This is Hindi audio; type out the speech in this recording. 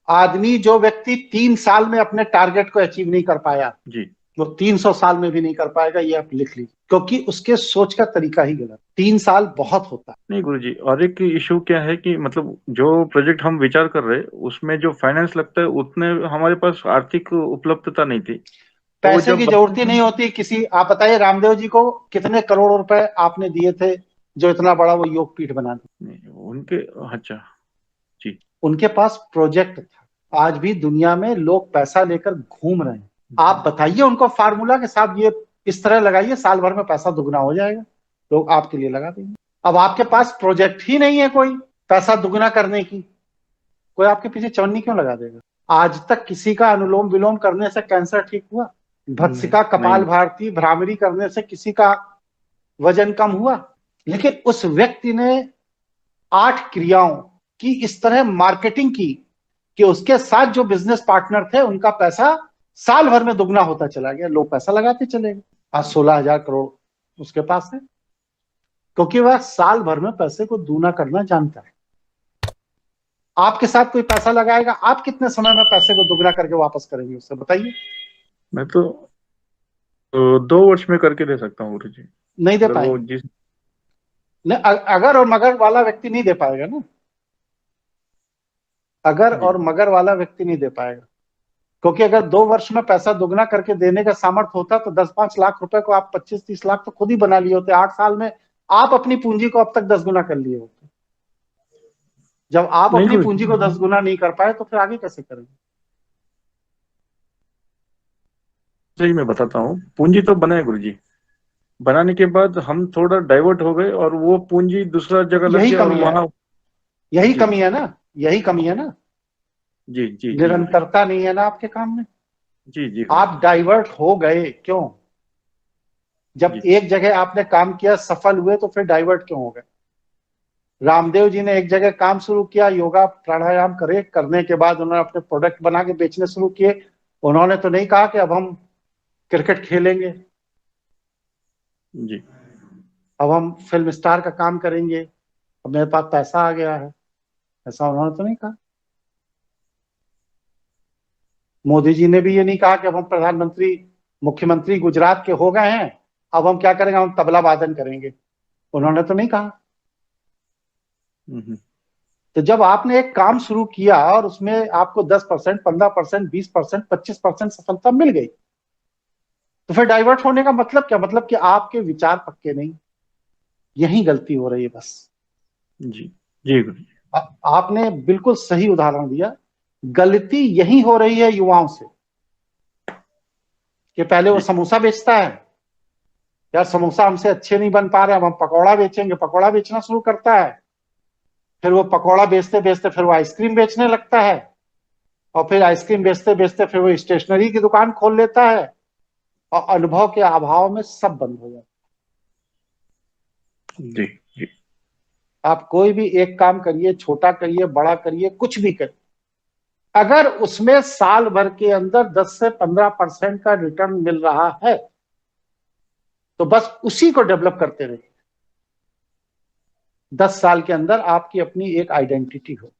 आदमी, जो व्यक्ति 3 साल में अपने टारगेट को अचीव नहीं कर पाया, जी। वो 300 साल में भी नहीं कर पाएगा, ये आप लिख लीजिए, क्योंकि उसके सोच का तरीका ही गलत। 3 साल बहुत होता है। नहीं गुरुजी, और एक इशू क्या है कि मतलब जो प्रोजेक्ट हम विचार कर रहे हैं उसमें जो फाइनेंस लगता है उतने हमारे पास आर्थिक उपलब्धता नहीं थी। तो पैसे जब की जरूरत ही नहीं होती किसी। आप बताइए रामदेव जी को कितने करोड़ रुपए आपने दिए थे, जो इतना बड़ा वो योग पीठ बना दिया। नहीं, उनके, अच्छा, जी। उनके पास प्रोजेक्ट था। आज भी दुनिया में लोग पैसा लेकर घूम रहे हैं। आप बताइए उनको फार्मूला के साथ, ये इस तरह लगाइए, साल भर में पैसा दुगना हो जाएगा, लोग आपके लिए लगा देंगे। अब आपके पास प्रोजेक्ट ही नहीं है कोई पैसा दुगना करने की, कोई आपके पीछे चवन्नी क्यों लगा देगा? आज तक किसी का अनुलोम विलोम करने से कैंसर ठीक हुआ? नहीं भत्सिका, कपाल नहीं। भारती, भ्रामरी करने से किसी का वजन कम हुआ? लेकिन उस व्यक्ति ने 8 क्रियाओं की इस तरह मार्केटिंग की कि उसके साथ जो बिजनेस पार्टनर थे उनका पैसा साल भर में दुगना होता चला गया, लोग पैसा लगाते चले गए। आज 16,000 करोड़ उसके पास है, क्योंकि वह साल भर में पैसे को दूना करना जानता है। आपके साथ कोई पैसा लगाएगा, आप कितने समय में पैसे को दुगना करके वापस करेंगे उससे, बताइए? मैं तो 2 वर्ष में करके दे सकता हूँ गुरुजी। नहीं दे अगर वो पाएंगे। जिस, नहीं, अगर और मगर वाला व्यक्ति नहीं दे पाएगा ना। अगर जी और मगर वाला व्यक्ति नहीं दे पाएगा, क्योंकि अगर 2 वर्ष में पैसा दुगना करके देने का सामर्थ्य होता तो 10-5 लाख रुपए को आप 25-30 लाख तो खुद ही बना लिए होते। 8 साल में आप अपनी पूंजी को अब तक 10 गुना कर लिए होते। जब आप नहीं अपनी पूंजी गुरुजी, को 10 गुना नहीं कर पाए तो फिर आगे कैसे करेंगे? सही मैं बताता हूँ, पूंजी तो बनाए गुरुजी। बनाने के बाद हम थोड़ा डाइवर्ट हो गए और वो पूंजी दूसरा जगह लग यही गया और कमी है। वहां। यही जी कमी है ना। यही कमी है ना। जी जी जी गुरुजी। निरंतरता नहीं है ना आपके काम में। जी जी आप गुरुजी। डाइवर्ट हो गए क्यों? जब जी एक जगह आपने काम किया, सफल हुए, तो फिर डाइवर्ट क्यों हो गए? रामदेव जी ने एक जगह काम शुरू किया, योगा प्राणायाम करे, करने के बाद उन्होंने अपने प्रोडक्ट बना के बेचने शुरू किए। उन्होंने तो नहीं कहा कि अब हम क्रिकेट खेलेंगे, जी। अब हम फिल्म स्टार का काम करेंगे, अब मेरे पास पैसा आ गया है। ऐसा उन्होंने तो नहीं कहा। मोदी जी ने भी ये नहीं कहा कि अब हम प्रधानमंत्री, मुख्यमंत्री गुजरात के हो गए हैं, अब हम क्या करेंगे, हम तबला वादन करेंगे। उन्होंने तो नहीं कहा। हम्म। तो जब आपने एक काम शुरू किया और उसमें आपको 10%, 15%, 20%, 25% सफलता मिल गई, तो फिर डाइवर्ट होने का मतलब क्या? मतलब कि आपके विचार पक्के नहीं। यही गलती हो रही है बस। जी जी गुरुजी। आपने बिल्कुल सही उदाहरण दिया। गलती यही हो रही है युवाओं से कि पहले वो जी समोसा बेचता है, यार समोसा हमसे अच्छे नहीं बन पा रहे, अब हम पकौड़ा बेचेंगे, पकौड़ा बेचना शुरू करता है। फिर वो पकौड़ा बेचते बेचते फिर वो आइसक्रीम बेचने लगता है, और फिर आइसक्रीम बेचते बेचते फिर वो स्टेशनरी की दुकान खोल लेता है, और अनुभव के अभाव में सब बंद हो जाता जी जी। है। आप कोई भी एक काम करिए, छोटा करिए, बड़ा करिए, कुछ भी करिए, अगर उसमें साल भर के अंदर 10 से 15% का रिटर्न मिल रहा है, तो बस उसी को डेवलप करते रहिए। 10 साल के अंदर आपकी अपनी एक आइडेंटिटी हो।